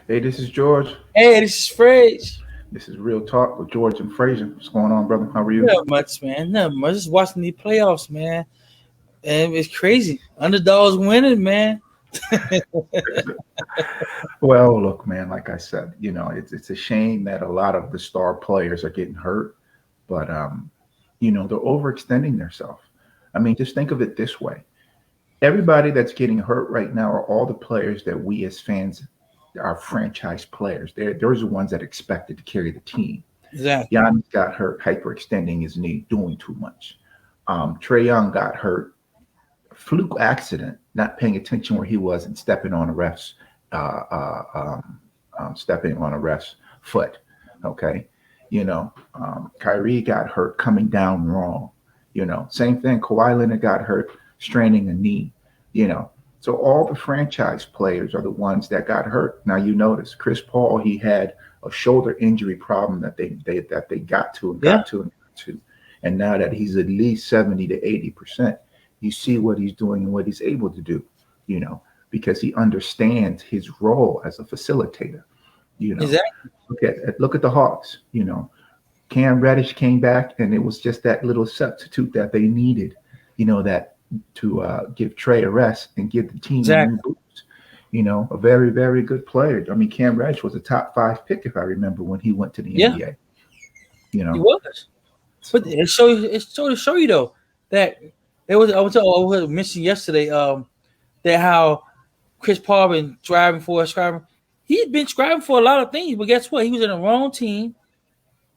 Hey, this is George. Hey, this is Frazier. This is Real Talk with George and Frazier. What's going on, brother? How are you? Not much, man. Not much. Just watching the playoffs, man. And it's crazy. Underdogs winning, man. Well, look, man, like I said, it's a shame that a lot of the star players are getting hurt, but they're overextending themselves. I mean, just think of it this way. Everybody that's getting hurt right now are all the players that we as fans are franchise players. Those are the ones that expected to carry the team. Exactly. Giannis got hurt hyperextending his knee, doing too much. Trae Young got hurt, fluke accident, not paying attention where he was and uh, uh, um, stepping on a ref's foot. Okay, Kyrie got hurt coming down wrong. Same thing. Kawhi Leonard got hurt straining a knee. You know, so all the franchise players are the ones that got hurt. Now you notice Chris Paul, he had a shoulder injury problem that they got to and Yeah. got to and got to, and now that he's at least 70 to 80%, you see what he's doing and what he's able to do. You know, because he understands his role as a facilitator. You know, Exactly. look at the Hawks. Cam Reddish came back, and it was just that little substitute that they needed. That to give Trey a rest and give the team a new Exactly. boost. A very, very good player. I mean, Cam Reddish was a top 5 pick, if I remember, when he went to the Yeah, NBA. he was. But So it's so to show you though that I was mentioning yesterday that how Chris Paul been scribing. He's been scribing for a lot of things, but guess what? He was in the wrong team,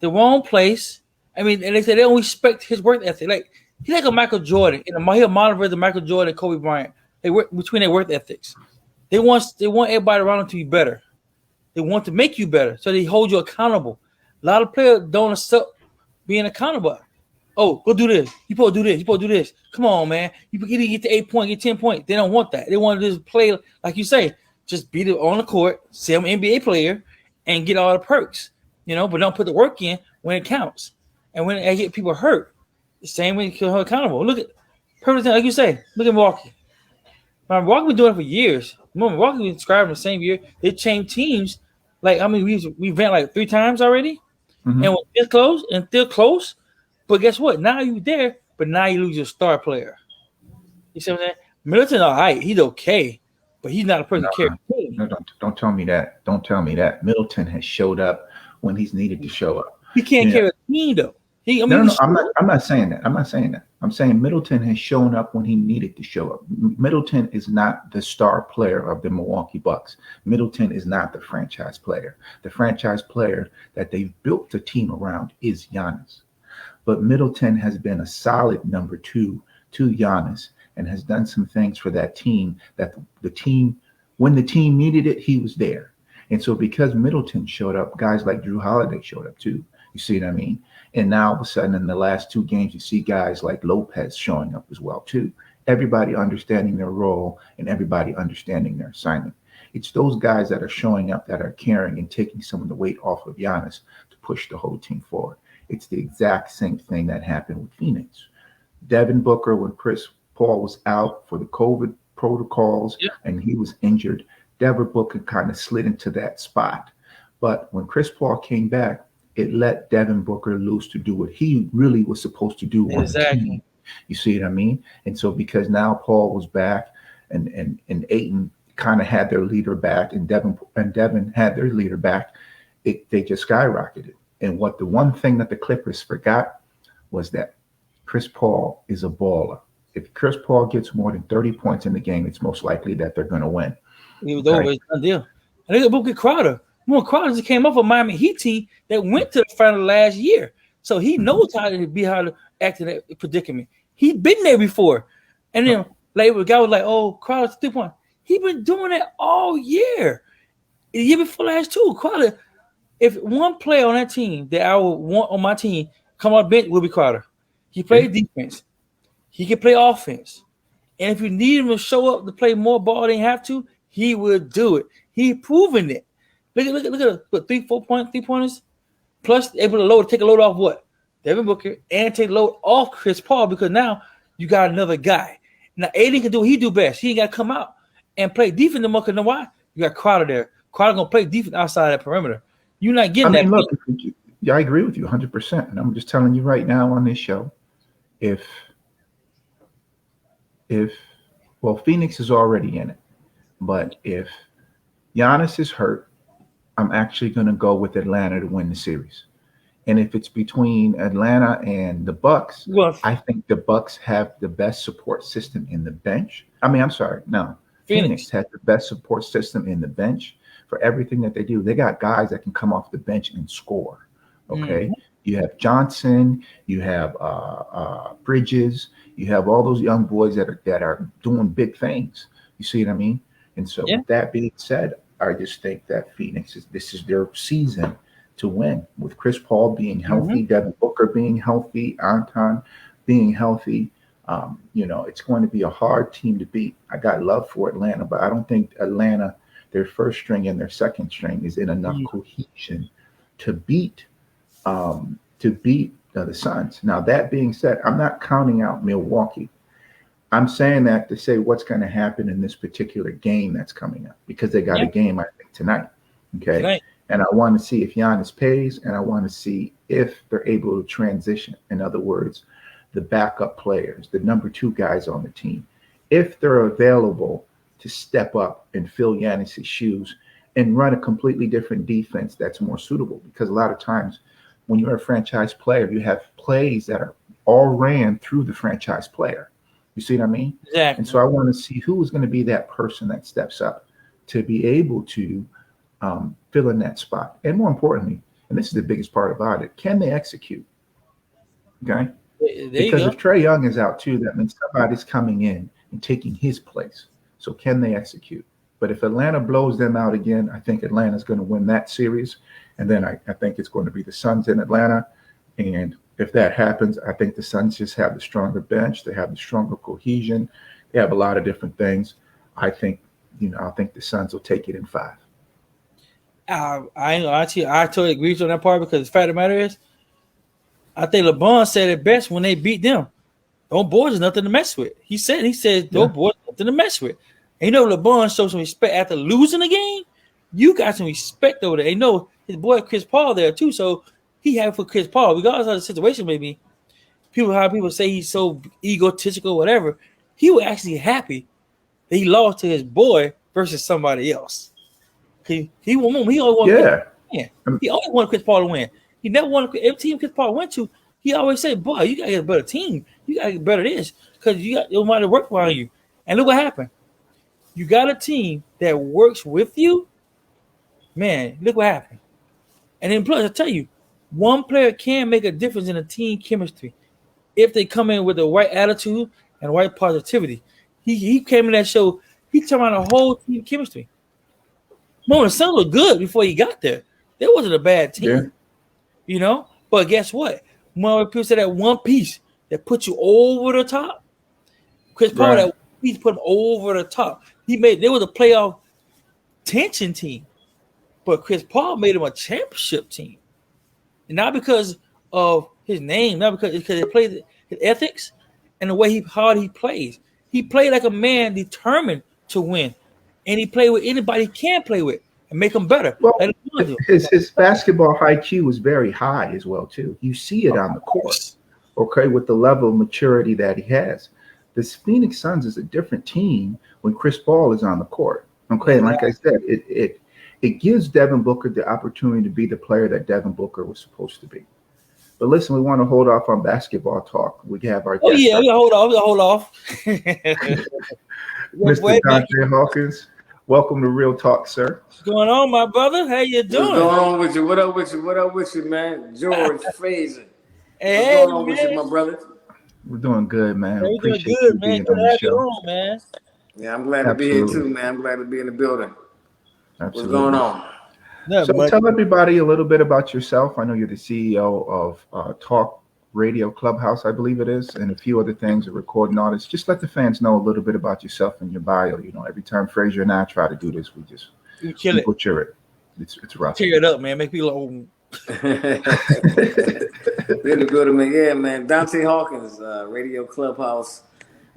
the wrong place. I mean, and they say they don't respect his work ethic. Like he's like a Michael Jordan, and he'll monitor the Michael Jordan and Kobe Bryant. They work between their work ethics. They want everybody around them to be better. They want to make you better, so they hold you accountable. A lot of players don't accept being accountable. Oh, go do this. You supposed to do this. You supposed to do this. Come on, man. You didn't get to 8 points, get 10 points. They don't want that. They want to just play like you say, just be on the court, say I'm an NBA player, and get all the perks. But don't put the work in when it counts. And when I get people hurt, the same way you can hold accountable. Look at perfect thing, like you say. Look at Milwaukee. Milwaukee been doing it for years. Remember, Milwaukee been described the same year. They changed teams. Like we went like 3 times already, mhm. and we're still close. But guess what? Now you there, but now you lose your star player. You see what I'm saying? Middleton, all right, he's okay, but he's not a person No, to carry the team. no, don't tell me that. Don't tell me that. Middleton has showed up when he's needed to show up. He can't Yeah. carry a team though. No. I'm not saying that. I'm not saying that. I'm saying Middleton has shown up when he needed to show up. Middleton is not the star player of the Milwaukee Bucks. Middleton is not the franchise player. The franchise player that they've built the team around is Giannis. But Middleton has been a solid number 2 to Giannis and has done some things for that team that the team, when the team needed it, he was there. And so because Middleton showed up, guys like Drew Holiday showed up too. You see what I mean? And now all of a sudden in the last 2 games, you see guys like Lopez showing up as well too. Everybody understanding their role and everybody understanding their assignment. It's those guys that are showing up that are carrying and taking some of the weight off of Giannis to push the whole team forward. It's the exact same thing that happened with Phoenix. Devin Booker, when Chris Paul was out for the COVID protocols Yeah, and he was injured, Devin Booker kind of slid into that spot. But when Chris Paul came back, it let Devin Booker loose to do what he really was supposed to do on the team. exactly. You see what I mean? And so because now Paul was back and Ayton kind of had their leader back and Devin had their leader back, they just skyrocketed. And the one thing that the Clippers forgot was that Chris Paul is a baller. If Chris Paul gets more than 30 points in the game, it's most likely that they're going to win. It was over. Okay. It's done deal. And they got Booker Crowder. More Crowder just came up a Miami Heat team that went to the final last year. So he knows how to act in that predicament. He's been there before. And then like the guy was like, oh, Crowder's 3-point. He been doing that all year. The year before last too. Crowder, if one player on that team that I would want on my team come on bench, will be Crowder. He plays defense. He can play offense. And if you need him to show up to play more ball than you have to, he will do it. He proven it. Look at what 3-4 pointers plus able to take a load off what? Devin Booker and take a load off Chris Paul because now you got another guy. Now Aiden can do what he do best. He ain't got to come out and play defense no more because you know why? You got Crowder there Crowder gonna play defense outside that perimeter. You're not I getting mean, that. look, I agree with you 100%. And I'm just telling you right now on this show, if well, Phoenix is already in it, but if Giannis is hurt, I'm actually going to go with Atlanta to win the series. And if it's between Atlanta and the Bucks, Well, I think the Bucks have the best support system in the bench. I mean, I'm sorry, no. Phoenix has the best support system in the bench for everything that they do. They got guys that can come off the bench and score. Okay. Mm-hmm. You have Johnson, you have Bridges, you have all those young boys that are doing big things. You see what I mean? And so with that being said, I just think that this is their season to win, with Chris Paul being healthy, Devin Booker being healthy, Anton being healthy. It's going to be a hard team to beat. I got love for Atlanta, but I don't think Atlanta, their first string and their second string, is in enough cohesion to beat the Suns. Now, that being said, I'm not counting out Milwaukee. I'm saying that to say what's going to happen in this particular game that's coming up, because they got a game, I think, tonight. Okay. Right. And I want to see if Giannis pays, and I want to see if they're able to transition. In other words, the backup players, the number 2 guys on the team, if they're available to step up and fill Giannis' shoes and run a completely different defense that's more suitable. Because a lot of times when you're a franchise player, you have plays that are all ran through the franchise player. You see what I mean? Exactly. And so I want to see who is going to be that person that steps up to be able to fill in that spot. And more importantly, and this is the biggest part about it, can they execute? Okay? Because if Trae Young is out too, that means somebody's coming in and taking his place. So can they execute? But if Atlanta blows them out again, I think Atlanta's going to win that series. And then I think it's going to be the Suns in Atlanta. And if that happens, I think the Suns just have the stronger bench. They have the stronger cohesion. They have a lot of different things. I think the Suns will take it in 5. I totally agree with you on that part, because the fact of the matter is, I think LeBron said it best when they beat them. Those boys is nothing to mess with. He said those boys nothing to mess with. And LeBron showed some respect after losing the game. You got some respect over there. And his boy Chris Paul there too. So he had for Chris Paul, regardless of the situation, maybe how people say he's so egotistical, whatever. He was actually happy that he lost to his boy versus somebody else. He always wanted He always wanted Chris Paul to win. He never wanted every team Chris Paul went to. He always said, "Boy, you gotta get a better team. You gotta get better this, because you got your money to work around you." And look what happened. You got a team that works with you, man. Look what happened. And then plus, I tell you, one player can make a difference in a team chemistry if they come in with the right attitude and right positivity. He came in that show. He turned around the whole team chemistry. The Suns looked good before he got there. There wasn't a bad team, But guess what? When people say that one piece that put you over the top, Chris Paul, that one piece put him over the top. There was a playoff tension team, but Chris Paul made him a championship team, and not because of his name, not because he played his ethics and the way hard he plays. He played like a man determined to win, and he played with anybody he can play with and make them better. Well, his basketball IQ was very high as well too. You see it on the court, okay, with the level of maturity that he has. This Phoenix Suns is a different team when Chris Paul is on the court. Okay, and like I said, it gives Devin Booker the opportunity to be the player that Devin Booker was supposed to be. But listen, we want to hold off on basketball talk. We have our we hold off. Mr. Dante Hawkins, welcome to Real Talk, sir. What's going on, my brother? How you doing? What's going on with you? What up with you? What up with you, man? George Frazier. Hey, what's going on with you, my brother? We're doing good, man. We're doing good, man. Good to have you on, man. Yeah, I'm glad to be here too, man. I'm glad to be in the building. Absolutely. What's going on? So tell everybody a little bit about yourself. I know you're the CEO of Talk Radio Clubhouse, I believe it is, and a few other things, a recording artist. Just let the fans know a little bit about yourself and your bio. Every time Frazier and I try to do this, we butcher it. It's rough. Tear it up, man. Make people old. Really good, man. Yeah, man. Dante Hawkins, Radio Clubhouse,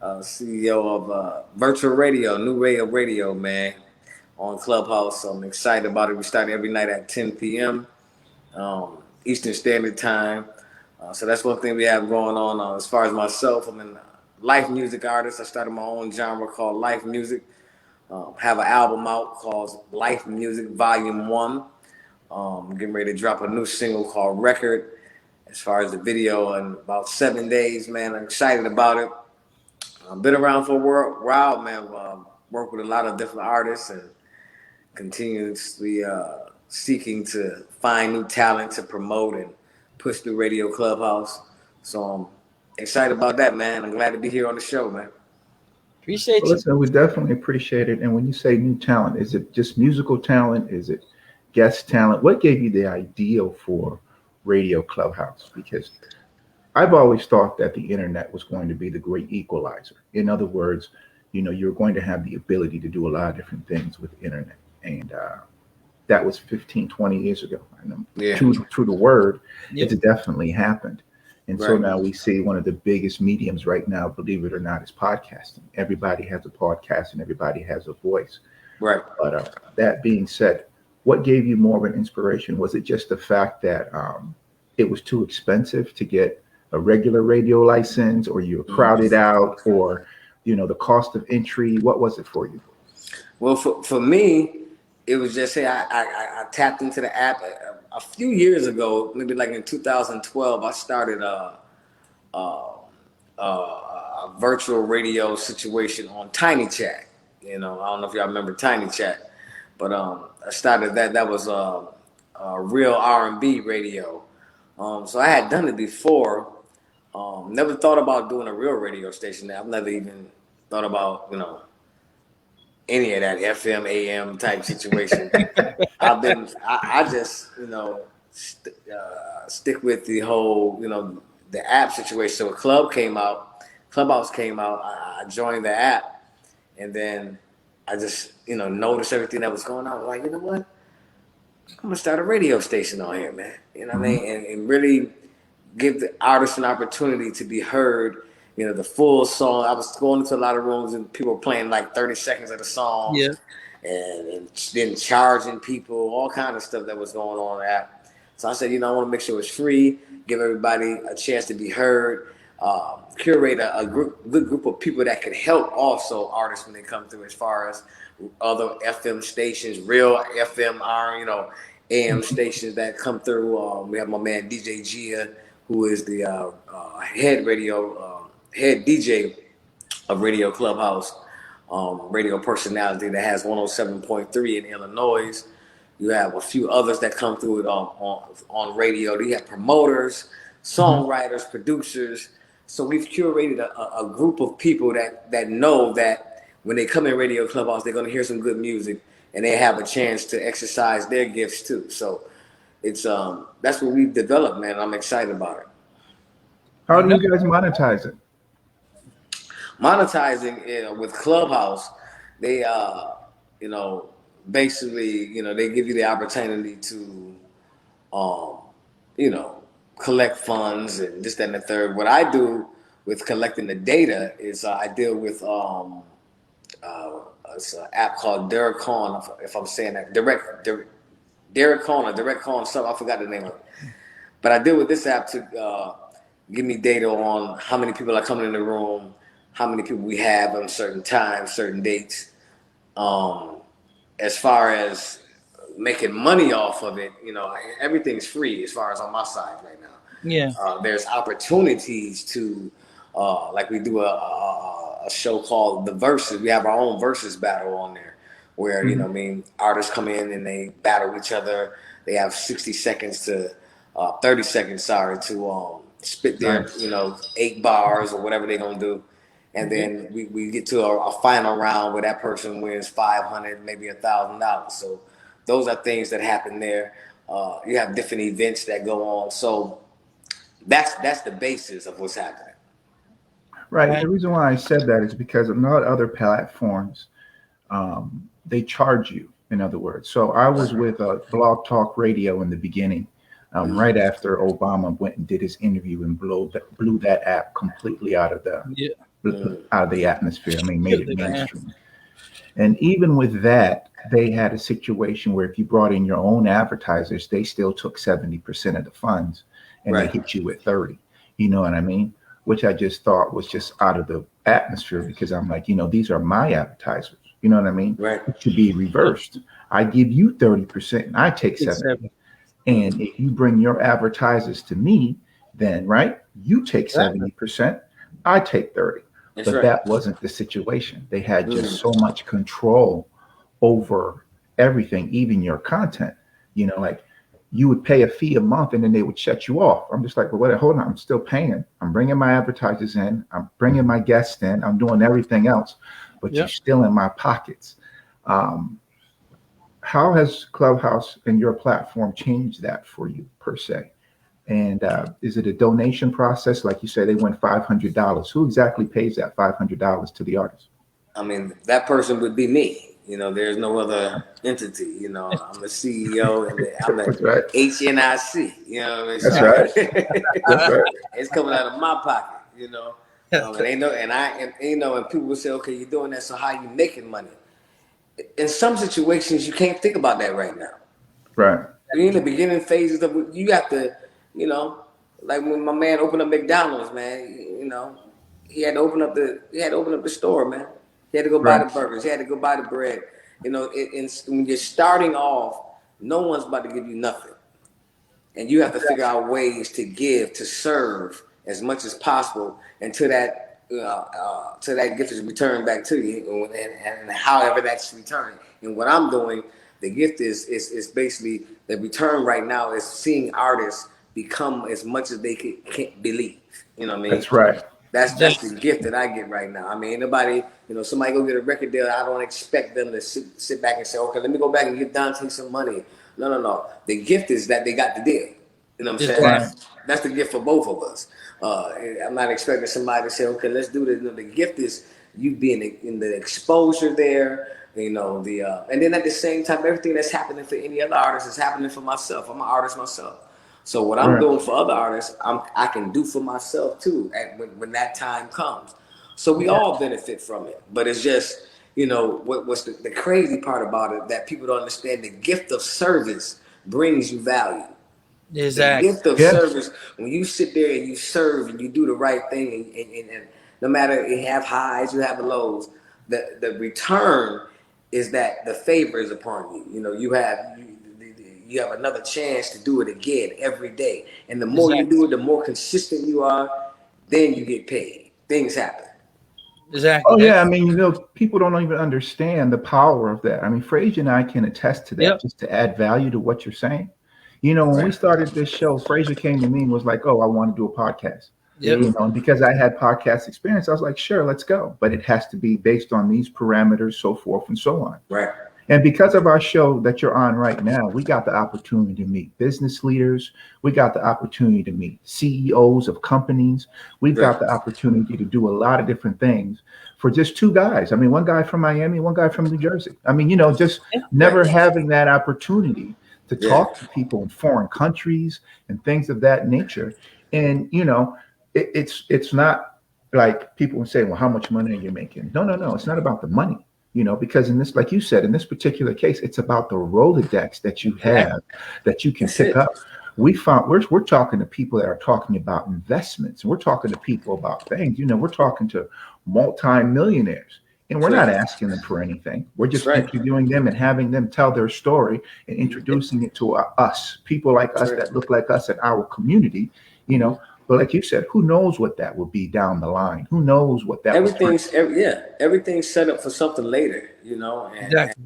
CEO of Virtual Radio, New Way of Radio, man. on Clubhouse. So I'm excited about it. We start every night at 10 p.m. Eastern Standard Time. So that's one thing we have going on. As far as myself, I'm a life music artist. I started my own genre called life music. Have an album out called Life Music Volume 1. Getting ready to drop a new single called Record. As far as the video, in about 7 days, man, I'm excited about it. I've been around for a while, man. Work with a lot of different artists and continuously seeking to find new talent to promote and push through Radio Clubhouse. So I'm excited about that, man. I'm glad to be here on the show, man. Appreciate Well, you. listen, we definitely appreciate it. And when you say new talent, is it just musical talent? Is it guest talent? What gave you the idea for Radio Clubhouse? Because I've always thought that the internet was going to be the great equalizer. In other words, you're going to have the ability to do a lot of different things with the internet. And that was 15, 20 years ago. And through the word, it's definitely happened. And so now we see one of the biggest mediums right now, believe it or not, is podcasting. Everybody has a podcast and everybody has a voice. Right. But that being said, what gave you more of an inspiration? Was it just the fact that it was too expensive to get a regular radio license, or you were crowded out, or the cost of entry? What was it for you? Well, for me, it was just I tapped into the app a few years ago, maybe like in 2012. I started a virtual radio situation on Tiny Chat. I don't know if y'all remember Tiny Chat, but I started that. That was a real R&B radio. So I had done it before. Never thought about doing a real radio station. I've never even thought about any of that FM AM type situation. I just stick with the whole the app situation. So Clubhouse came out. I joined the app, and then I just noticed everything that was going on. I was like, you know what? I'm gonna start a radio station on here, man. You know what I mean? And really give the artists an opportunity to be heard. The full song. I was going into a lot of rooms and people were playing like 30 seconds of the song. Yeah. And then charging people, all kind of stuff that was going on in the app. So I said, I want to make sure it's free, give everybody a chance to be heard, curate a good group of people that could help also artists when they come through, as far as other FM stations, real FM, AM stations that come through. We have my man DJ Gia, who is the head DJ of Radio Clubhouse, radio personality that has 107.3 in Illinois. You have a few others that come through it on radio. You have promoters, songwriters, producers. So we've curated a group of people that know that when they come in Radio Clubhouse, they're going to hear some good music, and they have a chance to exercise their gifts too. So it's that's what we've developed, man. I'm excited about it. How do you guys monetize it? Monetizing it with Clubhouse, they basically they give you the opportunity to collect funds and this, that, and the third. What I do with collecting the data is I deal with it's an app called Derek Con, if I'm saying that Derek Con something, I forgot the name of it. But I deal with this app to give me data on how many people are coming in the room, how many people we have on certain times, certain dates. As far as making money off of it, everything's free as far as on my side right now. Yeah. There's opportunities to, like we do a show called The Versus. We have our own Versus battle on there where, artists come in and they battle each other. They have 30 seconds, to spit their, 8 bars or whatever they're going to do. And then we get to a final round where that person wins $500, maybe $1,000. So those are things that happen there. You have different events that go on. So that's the basis of what's happening. Right. The reason why I said that is because a lot of other platforms, they charge you, in other words. So I was with Blog Talk Radio in the beginning, right after Obama went and did his interview and blew that app completely out of the atmosphere. I mean, made it mainstream. And even with that, they had a situation where if you brought in your own advertisers, they still took 70% of the funds and they Right. hit you with 30. You know what I mean? Which I just thought was just out of the atmosphere because I'm like, these are my advertisers. You know what I mean? Right. It should be reversed. I give you 30% and I take 70. And if you bring your advertisers to me, then right, you take 70%, I take 30. That's But right. that wasn't the situation. They had just so much control over everything, even your content. Like you would pay a fee a month and then they would shut you off. I'm just like, well, wait, hold on. I'm still paying. I'm bringing my advertisers in. I'm bringing my guests in. I'm doing everything else, but you're still in my pockets. Um, how has Clubhouse and your platform changed that for you per se? And is it a donation process? Like you say, they went $500. Who exactly pays that $500 to the artist? I mean, that person would be me. There's no other entity. I'm the CEO and I'm the That's right. HNIC. You know what I mean? That's So right. That's right. it's coming out of my pocket. And ain't no, and and people will say, okay, you're doing that, so how you making money? In some situations, you can't think about that right now. Right. You're in the beginning phases of you have to, like when my man opened up McDonald's, man. He had to open up the store, man. He had to go buy Right. the burgers. He had to go buy the bread. When you're starting off, no one's about to give you nothing, and you have to figure out ways to give, to serve as much as possible until that gift is returned back to you, and however that's returned. And what I'm doing, the gift is basically the return right now is seeing artists become as much as they can't believe. You know what I mean? That's right. That's the gift that I get right now. I mean, anybody, somebody go get a record deal, I don't expect them to sit back and say, okay, let me go back and give Dante some money. No. The gift is that they got the deal. You know what I'm saying? Right. That's the gift for both of us. I'm not expecting somebody to say, okay, let's do this. The gift is you being in the exposure there, and then at the same time, everything that's happening for any other artist is happening for myself. I'm an artist myself. So what I'm Right. doing for other artists, I can do for myself too when that time comes. So we all benefit from it. But it's just, what's the crazy part about it that people don't understand, the gift of service brings you value. Exactly. The gift of service, when you sit there and you serve and you do the right thing, and no matter you have highs, you have lows, the return is that the favor is upon you. You have another chance to do it again every day, and the more you do it, the more consistent you are. Then you get paid. Things happen. Exactly. Oh yeah, I mean, people don't even understand the power of that. I mean, Frazier and I can attest to that. Yep. Just to add value to what you're saying. When we started this show, Frazier came to me and was like, "Oh, I want to do a podcast." Yep. And because I had podcast experience, I was like, "Sure, let's go." But it has to be based on these parameters, so forth and so on. Right. And because of our show that you're on right now, we got the opportunity to meet business leaders. We got the opportunity to meet CEOs of companies. We've got the opportunity to do a lot of different things for just two guys. I mean, one guy from Miami, one guy from New Jersey. I mean, just never having that opportunity to talk to people in foreign countries and things of that nature. And, it's not like people will say, well, how much money are you making? No. It's not about the money. Because in this, like you said, in this particular case, it's about the Rolodex that you have that you can pick up. We found we're talking to people that are talking about investments. We're talking to people about things. We're talking to multi-millionaires, and we're not asking them for anything. We're just interviewing them and having them tell their story and introducing it to us, people like us that look like us in our community. But like you said, who knows what that will be down the line? Who knows what that? Everything's set up for something later, Exactly.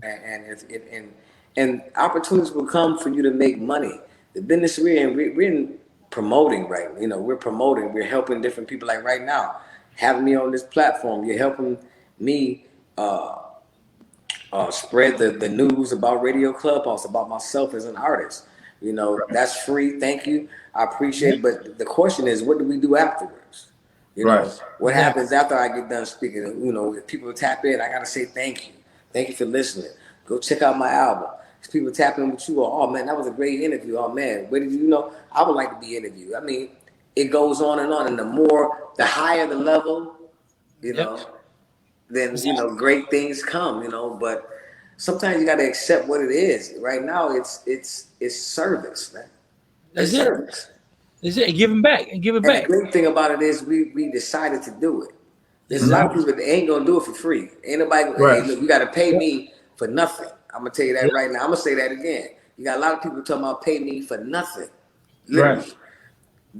and opportunities will come for you to make money. The business we're in promoting, right? We're promoting. We're helping different people. Like right now, having me on this platform, you're helping me spread the news about Radio Clubhouse, about myself as an artist. That's free. Thank you. I appreciate it. But the question is, what do we do afterwards? What happens after I get done speaking? If people tap in, I got to say thank you. Thank you for listening. Go check out my album. If people tap in with you, oh man, that was a great interview. Oh man, where did you know? I would like to be interviewed. I mean, it goes on. And the higher the level, then great things come. But sometimes you got to accept what it is. Right now, it's service, man. It's service. That's it. Give them back and give it back. The great thing about it is we decided to do it. There's a lot of people that ain't gonna do it for free. Ain't nobody. Hey, look, you got to pay me for nothing. I'm gonna tell you that right now. I'm gonna say that again. You got a lot of people talking about pay me for nothing. Literally.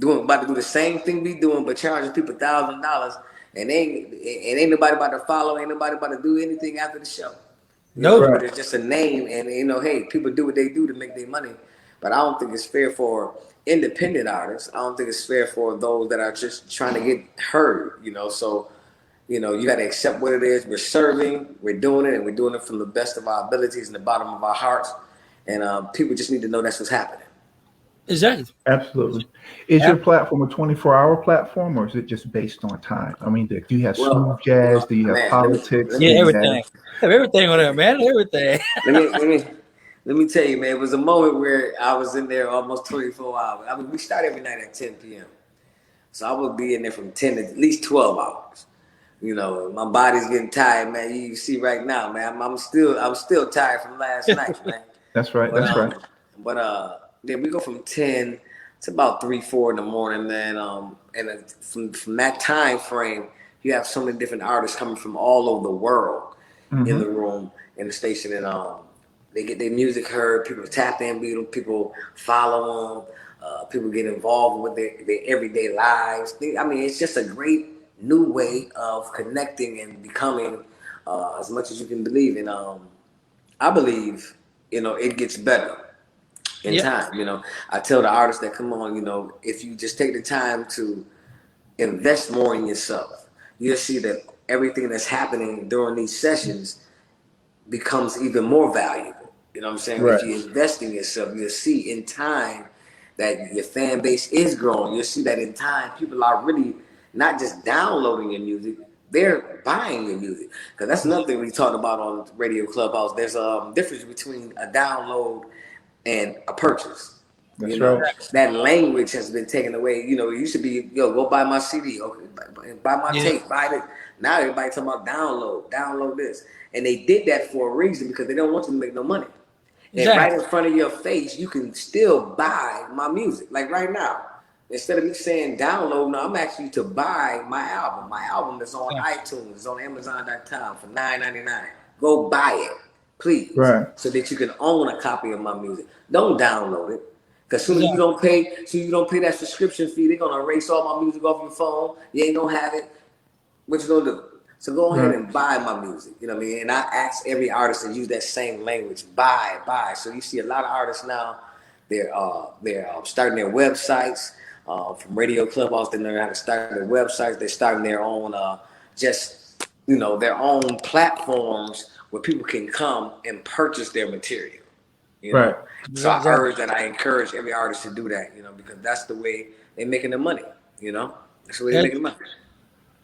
About to do the same thing we doing, but charging people $1,000, and ain't nobody about to follow, ain't nobody about to do anything after the show. But it's just a name, and hey, people do what they do to make their money. But I don't think it's fair for independent artists. I don't think it's fair for those that are just trying to get heard. So you got to accept what it is. We're serving, we're doing it, and we're doing it from the best of our abilities and the bottom of our hearts. And people just need to know that's what's happening. Exactly. Absolutely. Is your platform a 24-hour platform, or is it just based on time? I mean, do you have smooth jazz? Do you have politics? Everything. Have everything on there, man. Everything. Let me tell you, man. It was a moment where I was in there almost 24 hours. I mean, we start every night at 10 p.m. So I would be in there from 10 to at least 12 hours. My body's getting tired, man. You see right now, man. I'm still tired from last night, man. That's right. But then we go from 10 to about 3, 4 in the morning, man. And from that time frame, you have so many different artists coming from all over the world in the room, in the station, and they get their music heard. People tap in, people follow them. People get involved with their everyday lives. I mean, it's just a great new way of connecting and becoming as much as you can believe. And I believe, it gets better in time. I tell the artists that come on, if you just take the time to invest more in yourself, you'll see that everything that's happening during these sessions becomes even more valuable. You know what I'm saying? If you invest in yourself, you'll see in time that your fan base is growing. You'll see that in time, people are really not just downloading your music, they're buying your music. Because that's another thing we talked about on Radio Clubhouse. There's a difference between a download and a purchase. That's right. That language has been taken away. It used to be, go buy my CD, okay, buy my tape, buy it. Now everybody talking about download this. And they did that for a reason, because they don't want you to make no money. And right in front of your face, you can still buy my music. Like right now, instead of me saying download, now I'm asking you to buy my album. My album is on iTunes, it's on Amazon.com for $9.99. Go buy it, please, so that you can own a copy of my music. Don't download it, because soon as you don't pay that subscription fee, they're gonna erase all my music off your phone. You ain't gonna have it. What you gonna do? So go ahead and buy my music. You know what I mean? And I ask every artist to use that same language. Buy. So you see a lot of artists now. They're starting their websites. From Radio Clubhouse, they learn how to start their websites. They're starting their own, their own platforms where people can come and purchase their material. So I encourage every artist to do that. Because that's the way they're making their money. That's the way they're making money.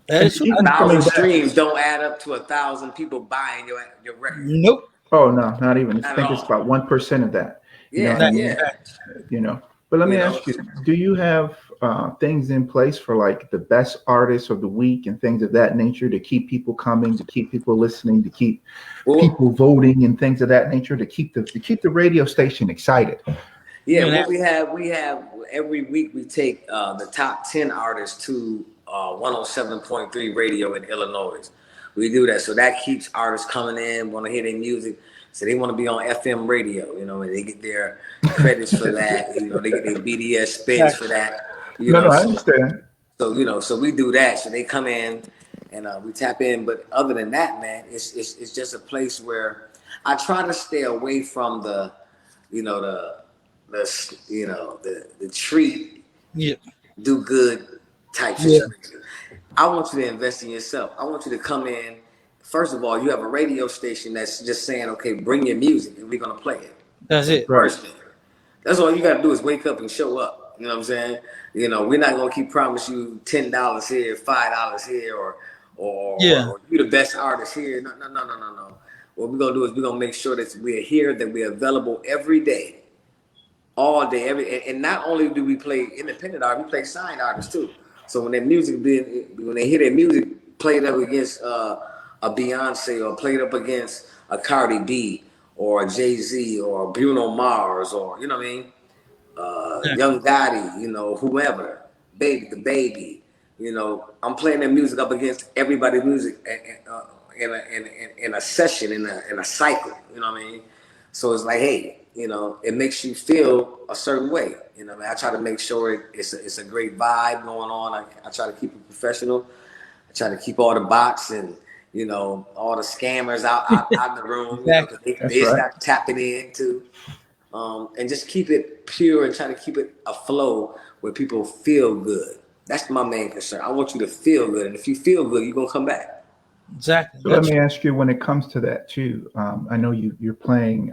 1,000 streams don't add up to 1,000 people buying your record. Nope. Oh no, not even. I think it's about 1% of that. But let me ask you: do you have things in place for like the best artists of the week and things of that nature to keep people coming, to keep people listening, to keep people voting and things of that nature, to keep the radio station excited? What we have every week we take the top 10 artists to 107.3 radio in Illinois. We do that, so that keeps artists coming in, want to hear their music, so they want to be on FM radio, and they get their credits for that. They get their BDS spins for that. I understand. So we do that. So they come in and we tap in. But other than that, man, it's just a place where I try to stay away from the treat, do good type situation. I want you to invest in yourself. I want you to come in. First of all, you have a radio station that's just saying, okay, bring your music and we're going to play it. That's it. First thing. That's all you got to do is wake up and show up. You know what I'm saying? We're not going to keep promise you $10 here, $5 here, or you're the best artist here. No. What we're going to do is we're going to make sure that we're here, that we're available every day, all day, and not only do we play independent art, we play signed artists too. So when they hear their music played up against a a Beyonce or play it up against a Cardi B or a Jay-Z or Bruno Mars or, you know what I mean? Young Gotti, you know, whoever, Baby, you know, I'm playing their music up against everybody's music in a session, in a cycle, you know what I mean? So it's like, hey, you know, it makes you feel a certain way, you know. I try to make sure it's a great vibe going on. I try to keep it professional. I try to keep all the bots and, you know, all the scammers out in the room. Exactly. You know, they start tapping in too. And just keep it pure and try to keep it a flow where people feel good. That's my main concern. I want you to feel good, and if you feel good, you're gonna come back. Exactly. So let me ask you, when it comes to that too, I know you're playing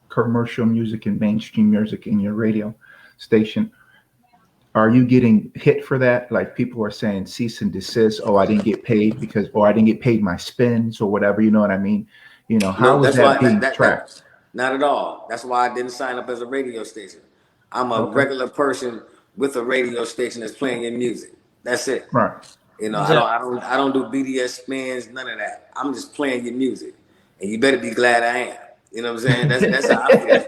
commercial music and mainstream music in your radio station. Are you getting hit for that? Like people are saying cease and desist. Oh, I didn't get paid or I didn't get paid my spins or whatever. You know what I mean? You know, how is that being tracked? Not at all. That's why I didn't sign up as a radio station. I'm a regular person with a radio station that's playing your music. That's it. Right. You know, I don't do BDS spins, none of that. I'm just playing your music, and you better be glad I am. You know what I'm saying? That's how I feel.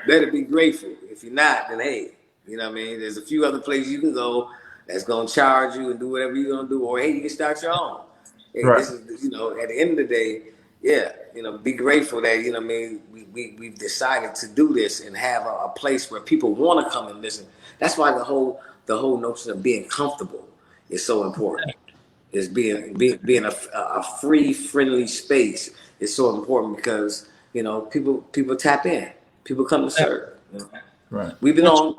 Better be grateful. If you're not, then hey, you know what I mean? There's a few other places you can go that's gonna charge you and do whatever you're gonna do, or hey, you can start your own. Hey, right. This is, you know, at the end of the day, yeah, you know, be grateful that, you know what I mean, we've decided to do this and have a place where people want to come and listen. That's why the whole notion of being comfortable is so important. Is being a free, friendly space is so important because, you know, people tap in, people come to serve. You know? Right. We've been on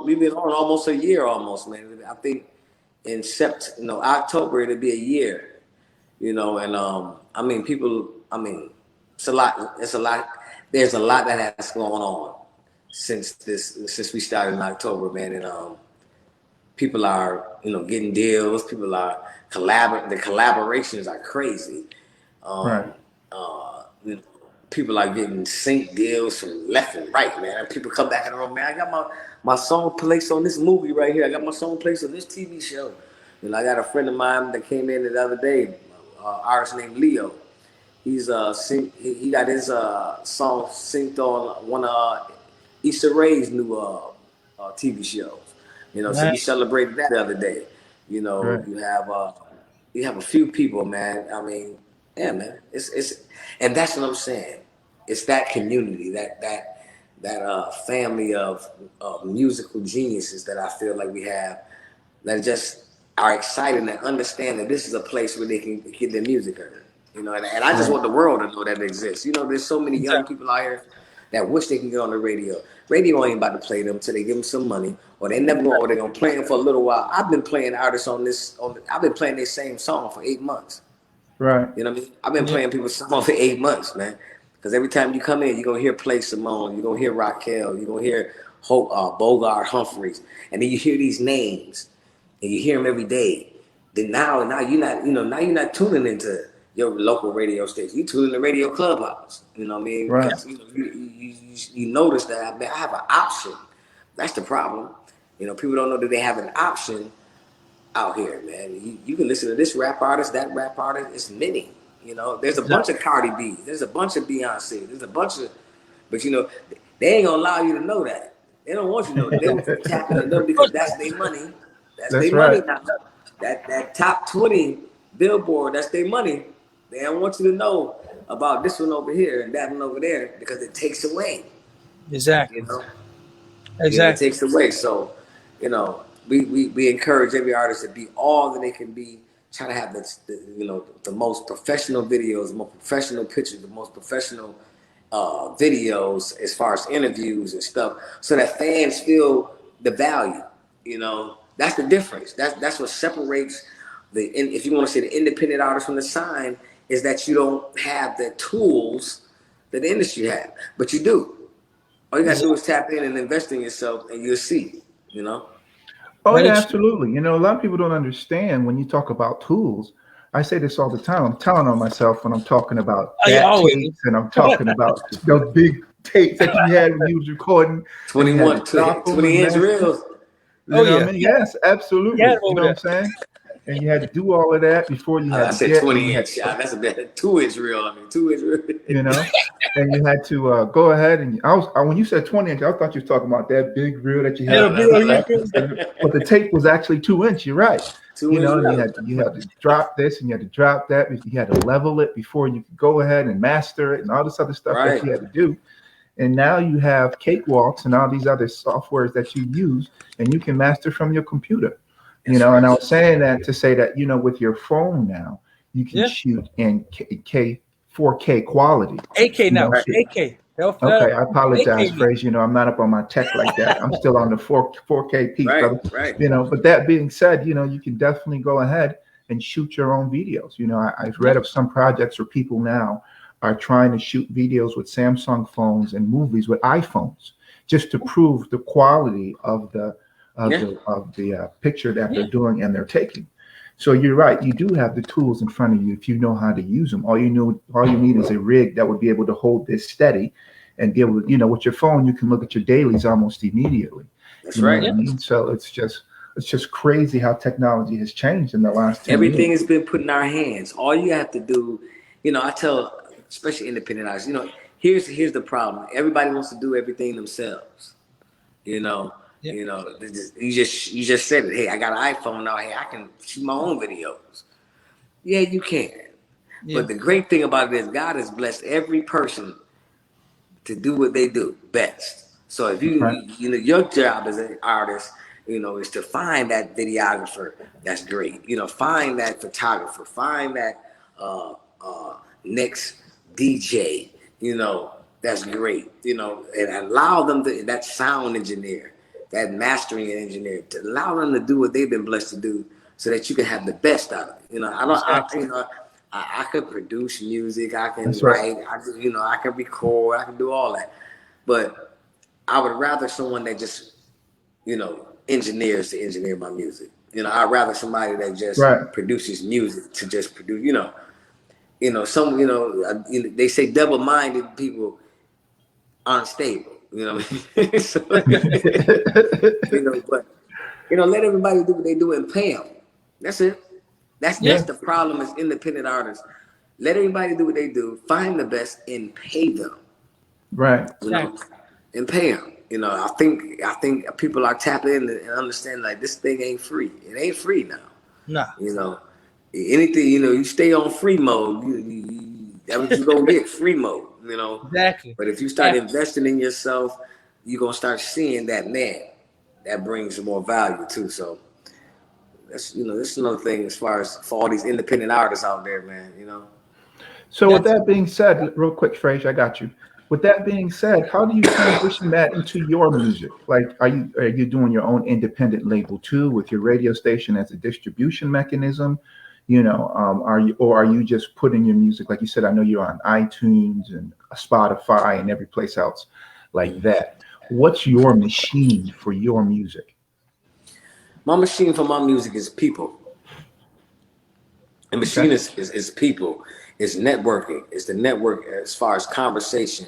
almost a year, man. I think in October it'll be a year. You know, and I mean, it's a lot. There's a lot that has going on since we started in October, man. And people are, you know, getting deals. People are the collaborations are crazy. Right. You know, people are getting sync deals from left and right, man. And people come back in the room, man. I got my song placed on this movie right here. I got my song placed on this TV show. You know, I got a friend of mine that came in the other day. Artist named Leo. He's he got his song synced on one of Issa Rae's new TV shows. You know, so we celebrated that the other day. You know, you have a few people, man. I mean, yeah, man. It's and that's what I'm saying. It's that community, that family of musical geniuses that I feel like we have that just are excited and understand that this is a place where they can get their music heard. You know, and I just want the world to know that it exists. You know, there's so many young people out here that wish they can get on the radio. Radio ain't about to play them till they give them some money, or they're gonna play them for a little while. I've been playing artists I've been playing their same song for 8 months. Right. You know what I mean? I've been playing people's song for 8 months, man. Because every time you come in, you're gonna hear Play Simone, you're gonna hear Raquel, you're gonna hear Bogart Humphreys, and then you hear these names. And you hear them every day. Then now you're not, you know, now you're not tuning into your local radio station. You tune in the radio Clubhouse. You know what I mean? Right. Because, you know, you notice that I have an option. That's the problem. You know, people don't know that they have an option out here, man. You can listen to this rap artist, that rap artist. It's many. You know, there's a bunch of Cardi B. There's a bunch of Beyonce. There's a bunch of, but you know, they ain't gonna allow you to know that. They don't want you to know that. They want you to tap into them because that's their money. That's their money now. That top 20 Billboard, that's their money. They don't want you to know about this one over here and that one over there because it takes away. Exactly. You know? Exactly. You know, it takes away. So, you know, we encourage every artist to be all that they can be. Try to have the most professional videos, the most professional pictures, the most professional videos as far as interviews and stuff, so that fans feel the value. You know, that's the difference. That's what separates if you want to say the independent artist from the sign, is that you don't have the tools that the industry have, but you do. All you got to do is tap in and invest in yourself, and you'll see. You know. Oh yeah, absolutely. You know, a lot of people don't understand when you talk about tools. I say this all the time. I'm telling on myself when I'm talking about tapes and I'm talking about those big tapes that you had when you was recording. 20 inch reels. You know what I mean? Yes, absolutely. You know what I'm saying? and you had to do all of that before you had I to said get. 20 inch. That's a bit 2-inch reel. I mean, 2-inch reel. You know, and you had to go ahead and when you said 20 inch, I thought you were talking about that big reel that you had. But the tape was actually 2 inch. You're right. 2-inch And reel. you had to drop this and you had to drop that. You had to level it before you could go ahead and master it and all this other stuff that you had to do. And now you have cakewalks and all these other softwares that you use, and you can master from your computer. And I was saying that to say that with your phone now you can shoot in 4K quality. 8K now. 8K. Okay, I apologize, Frazier. I'm not up on my tech like that. I'm still on the 4K piece, brother. Right. But that being said, you can definitely go ahead and shoot your own videos. I've read of some projects where people now are trying to shoot videos with Samsung phones and movies with iPhones just to prove the quality of the picture that they're doing and they're taking. So you're right. You do have the tools in front of you if you know how to use them. All you need is a rig that would be able to hold this steady and be able to, with your phone, you can look at your dailies almost immediately. That's right. I mean? So it's just crazy how technology has changed in the last 10 Everything years. has been put in our hands. All you have to do, I tell, especially independent artists, here's the problem. Everybody wants to do everything themselves. You just said it. Hey, I got an iPhone now. Hey, I can shoot my own videos. Yeah, you can. Yeah. But the great thing about it is God has blessed every person to do what they do best. So if your job as an artist, is to find that videographer that's great. Find that photographer. Find that next DJ. That's great. And allow them that sound engineer, that mastering engineer, to allow them to do what they've been blessed to do, so that you can have the best out of it. I could produce music, I can write, I can record, I can do all that. But I would rather someone that just, engineers to engineer my music. I'd rather somebody that just produces music to just produce. They say double-minded people aren't stable. So, but let everybody do what they do and pay them. That's it. That's the problem as independent artists. Let everybody do what they do, find the best, and pay them. Right. And pay them. I think people are tapping in and understand like this thing ain't free. It ain't free now. No. Anything, you stay on free mode. That's what you gonna get, free mode. Exactly. But if you start investing in yourself, you're gonna start seeing that that brings more value too. So that's this is another thing as far as for all these independent artists out there, man. So with that being said, real quick, Frazier, I got you. With that being said, how do you transition that into your music? Like, are you doing your own independent label too, with your radio station as a distribution mechanism? Are you just putting your music, like you said? I know you're on iTunes and Spotify and every place else like that. What's your machine for your music? My machine for my music is people. The machine is people. It's networking. It's the network as far as conversation.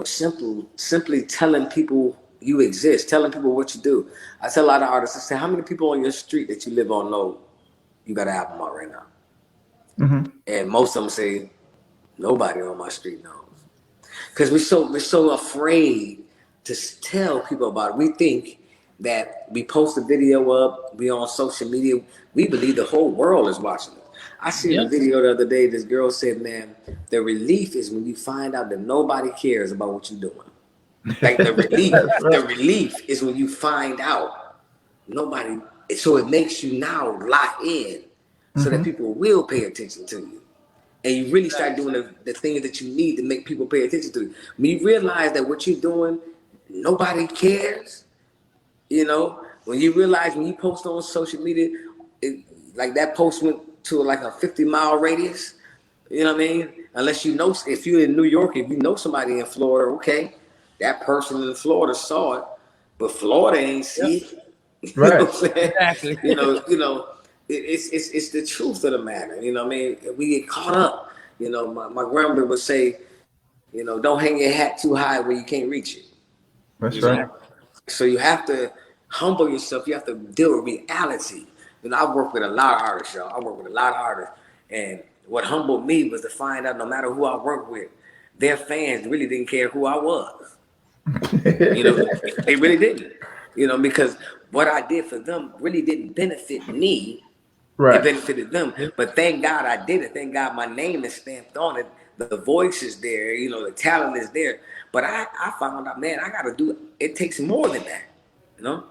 Simply telling people you exist, telling people what you do. I tell a lot of artists, I say, how many people on your street that you live on know you got an album out right now? Mm-hmm. And most of them say, nobody on my street knows. Because we're so afraid to tell people about it. We think that we post a video up, we on social media, we believe the whole world is watching it. I seen a video the other day, this girl said, man, the relief is when you find out that nobody cares about what you're doing. Like the relief is when you find out nobody, so it makes you now lock in so that people will pay attention to you. And you really start doing the things that you need to make people pay attention to you. When you realize that what you're doing, nobody cares, when you realize when you post on social media, like that post went to like a 50-mile radius, you know what I mean? Unless if you're in New York, if you know somebody in Florida, okay, that person in Florida saw it, but Florida ain't see it. Right. You know what I'm saying? Exactly. It's the truth of the matter. You know what I mean? We get caught up. My grandmother would say, don't hang your hat too high where you can't reach it. That's right. So you have to humble yourself. You have to deal with reality. You know, I work with a lot of artists, y'all. I work with a lot of artists. And what humbled me was to find out no matter who I work with, their fans really didn't care who I was. You know, they really didn't. You know, because what I did for them really didn't benefit me. Right. It benefited them. But thank God I did it. Thank God my name is stamped on it. The voice is there, you know, the talent is there. But I found out, man, I gotta do it. It takes more than that. You know?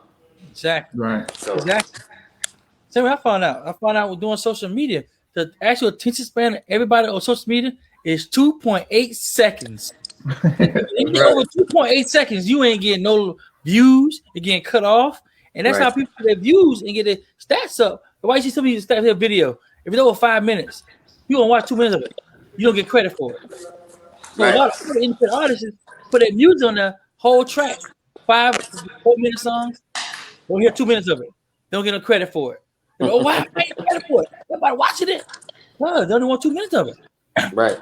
Exactly. Right. So Exactly. So I found out with doing social media, the actual attention span of everybody on social media is 2.8 seconds. If you get over 2.8 seconds, you ain't getting no views. You're getting cut off, and that's how people get their views and get their stats up. But why you see some people stats their video? If it's over 5 minutes, you gonna watch 2 minutes of it. You don't get credit for it. So a lot of independent artists put their music on the whole track, 4 minute songs. Don't hear 2 minutes of it. Don't get no credit for it. They go, oh, wow, I ain't credit for it. Everybody watching it. No, they only want 2 minutes of it. right.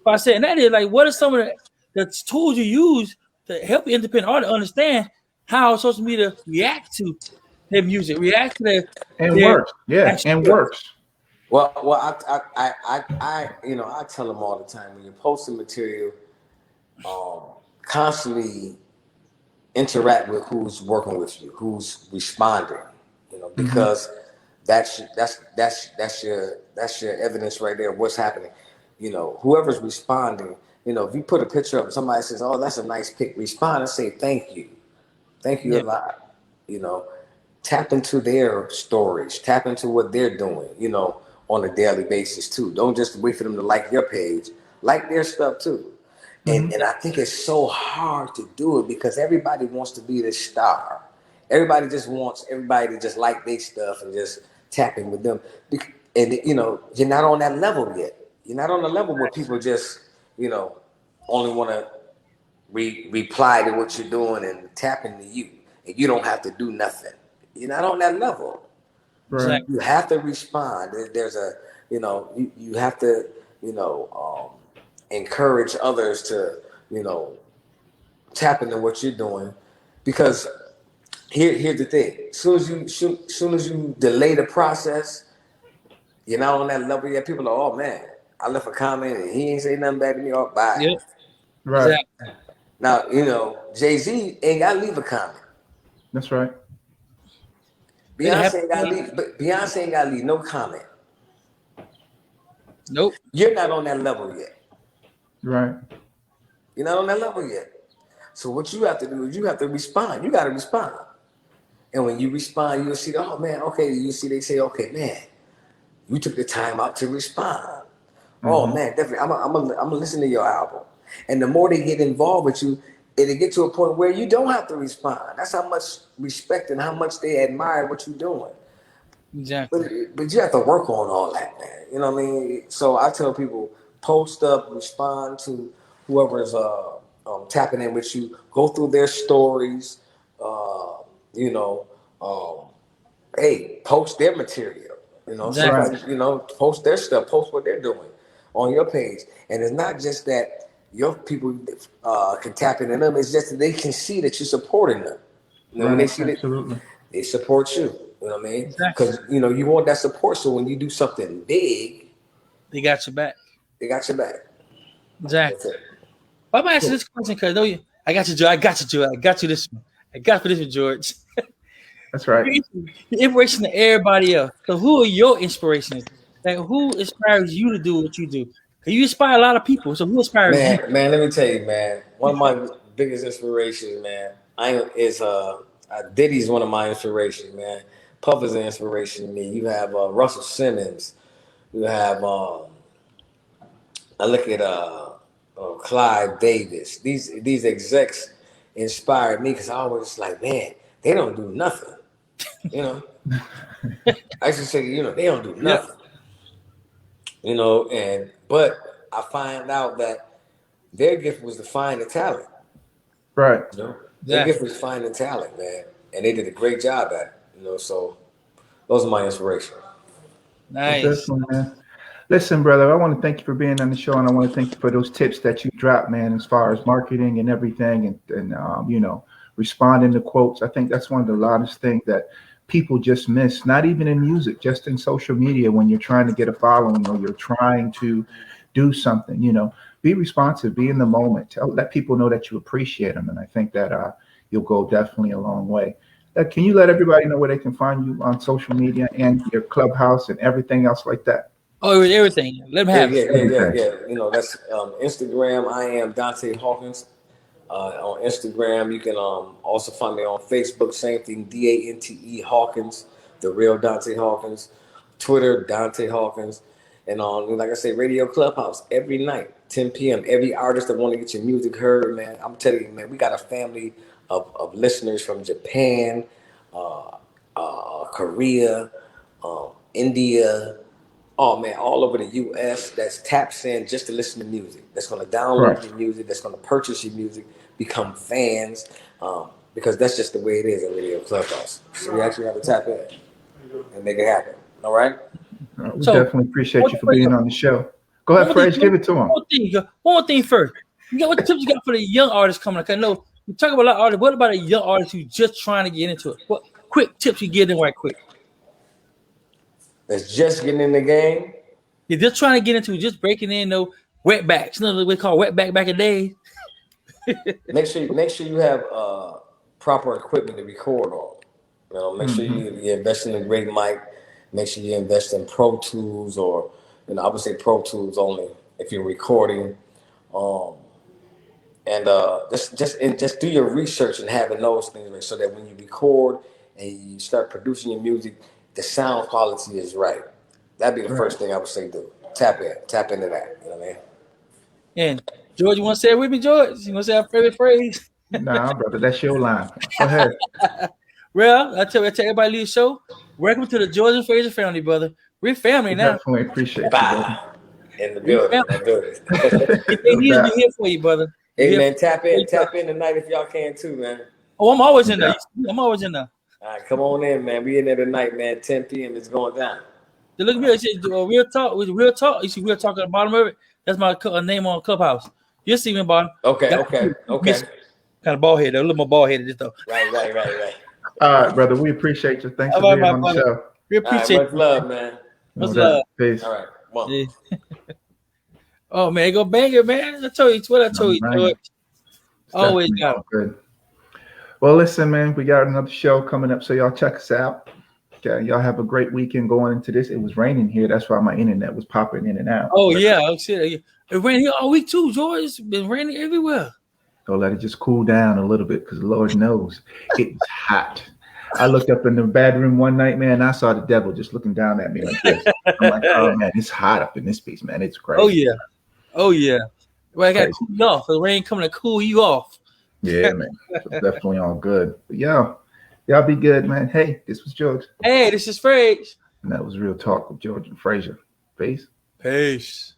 But I said, and that is like, what are some of the tools you use to help independent artists understand how social media react to their music, react to their works. Yeah, and works. Well, I you know, I tell them all the time when you're posting material, constantly interact with who's working with you, who's responding, you know, because that's your evidence right there of what's happening. You know, whoever's responding, you know, if you put a picture up, somebody says, "Oh, that's a nice pic," respond and say, "Thank you a lot." You know, tap into their stories, tap into what they're doing, you know, on a daily basis too. Don't just wait for them to like your page, like their stuff too. And I think it's so hard to do it because everybody wants to be the star. Everybody just wants everybody to just like their stuff and just tap in with them. And you know, you're not on that level yet. You're not on the level where people just, you know, only want to reply to what you're doing and tap into you. And you don't have to do nothing. You're not on that level. Right. You have to respond. There's a, you know, you have to, you know, encourage others to, you know, tap into what you're doing, because here's the thing: soon as you delay the process, you're not on that level yet. People are, oh man, I left a comment and he ain't say nothing back to me. Or bye. Yep. Right. Exactly. Now you know Jay-Z ain't got to leave a comment. That's right. Beyonce ain't got to leave, but Beyonce ain't got to leave no comment. Nope. You're not on that level yet. Right. You're not on that level yet. So what you have to do is you have to respond. You got to respond. And when you respond, you'll see, oh man, okay. You see, they say, okay, man, you took the time out to respond. Oh man, definitely. I'm gonna listen to your album. And the more they get involved with you, it'll get to a point where you don't have to respond. That's how much respect and how much they admire what you're doing. Exactly. But you have to work on all that, man. You know what I mean? So I tell people, post up, respond to whoever's tapping in with you. Go through their stories. You know, hey, post their material. You know, Exactly. somebody, you know, post their stuff, post what they're doing on your page. And it's not just that your people can tap into them, it's just that they can see that you're supporting them. You know, when they see that they support you. You know what I mean? Because you know you want that support. So when you do something big, they got your back. They got your back. Exactly. I'm gonna ask you this question because I got you, George. I got you, George. I got you this one. I got for this one, George. That's right. You're inspiration to everybody else. So who are your inspirations? Like who inspires you to do what you do? Because you inspire a lot of people. So who inspires you? Man, let me tell you, man. One of my biggest inspirations, man, Diddy's one of my inspirations, man. Puff is an inspiration to me. You have Russell Simmons. You have I look at Clyde Davis. These execs inspired me because I was like, man, they don't do nothing. You know, I used to say, you know, they don't do nothing. Yep. You know, but I find out that their gift was to find the talent. Right. You know, their gift was finding talent, man, and they did a great job at it. You know, so those are my inspirations. Nice. Well, man. Listen, brother, I want to thank you for being on the show, and I want to thank you for those tips that you dropped, man, as far as marketing and everything, and you know, responding to quotes. I think that's one of the loudest things that people just miss, not even in music, just in social media when you're trying to get a following or you're trying to do something, be responsive, be in the moment, let people know that you appreciate them. And I think that you'll go definitely a long way. Can you let everybody know where they can find you on social media and your Clubhouse and everything else like that? Oh, everything. Let them have it. Yeah. That's Instagram. I am Dante Hawkins. On Instagram, you can also find me on Facebook. Same thing, Dante Hawkins, the real Dante Hawkins. Twitter, Dante Hawkins, and on like I say, Radio Clubhouse every night, 10 p.m. Every artist that want to get your music heard, man, I'm telling you, man, we got a family of listeners from Japan, Korea, India. Oh man, all over the U.S. that's taps in just to listen to music. That's going to download your music. That's going to purchase your music, become fans, because that's just the way it is in Radio Clubhouse. So we actually have to tap in and make it happen. All right. We definitely appreciate you for being on the show. Go ahead, Frazier, give it to him. One more thing first. What tips you got for the young artists coming up? I know you talk about a lot of artists. What about a young artist who's just trying to get into it? What quick tips you give them right quick? That's just getting in the game. You're just trying to get into it, just breaking in, wetbacks. You know what we call wetback back in the day. Make sure you have proper equipment to record on. Make sure you invest in a great mic. Make sure you invest in Pro Tools, or I would say Pro Tools only if you're recording. And just do your research and having those things so that when you record and you start producing your music, the sound quality is right. That'd be the first thing I would say do. Tap into that. You know what I mean? And George, you want to say it with me, George? You want to say our favorite phrase? Nah, brother, that's your line. Go ahead. Well, I tell everybody leave the show. Welcome to the George and Frazier family, brother. We're family now. Definitely appreciate you, brother. In the building. They need to be here for you, brother. Hey man, tap in tonight if y'all can too, man. Oh, I'm always in there. I'm always in there. All right, come on in, man. We in there tonight, man. 10 p.m. It's going down. Look at me. It says real talk. With real talk. You see real talk at the bottom of it. That's my name on Clubhouse. You'll see me bottom. Okay. Kind of ball headed. A little more ball headed, just though. Right. All right, brother. We appreciate you. Thanks for being on the show. We appreciate much love, man. Much love. Peace. All right. Well. Yeah. Oh man, go banger, man. I told you what I told you, George. Always got it. Good. Well, listen, man, we got another show coming up, so y'all check us out. Okay, y'all have a great weekend going into this. It was raining here. That's why my internet was popping in and out. Oh, yeah. It rained here all week, too, George. It's been raining everywhere. So let it just cool down a little bit, because Lord knows it's hot. I looked up in the bedroom one night, man, and I saw the devil just looking down at me like this. I'm like, oh, man, it's hot up in this piece, man. It's crazy. Oh, yeah. Well, I got to cool you off. The rain coming to cool you off. Yeah, man. So definitely all good. But y'all be good, man. Hey, this was George. Hey, this is Frazier. And that was Real Talk with George and Frazier. Peace. Peace.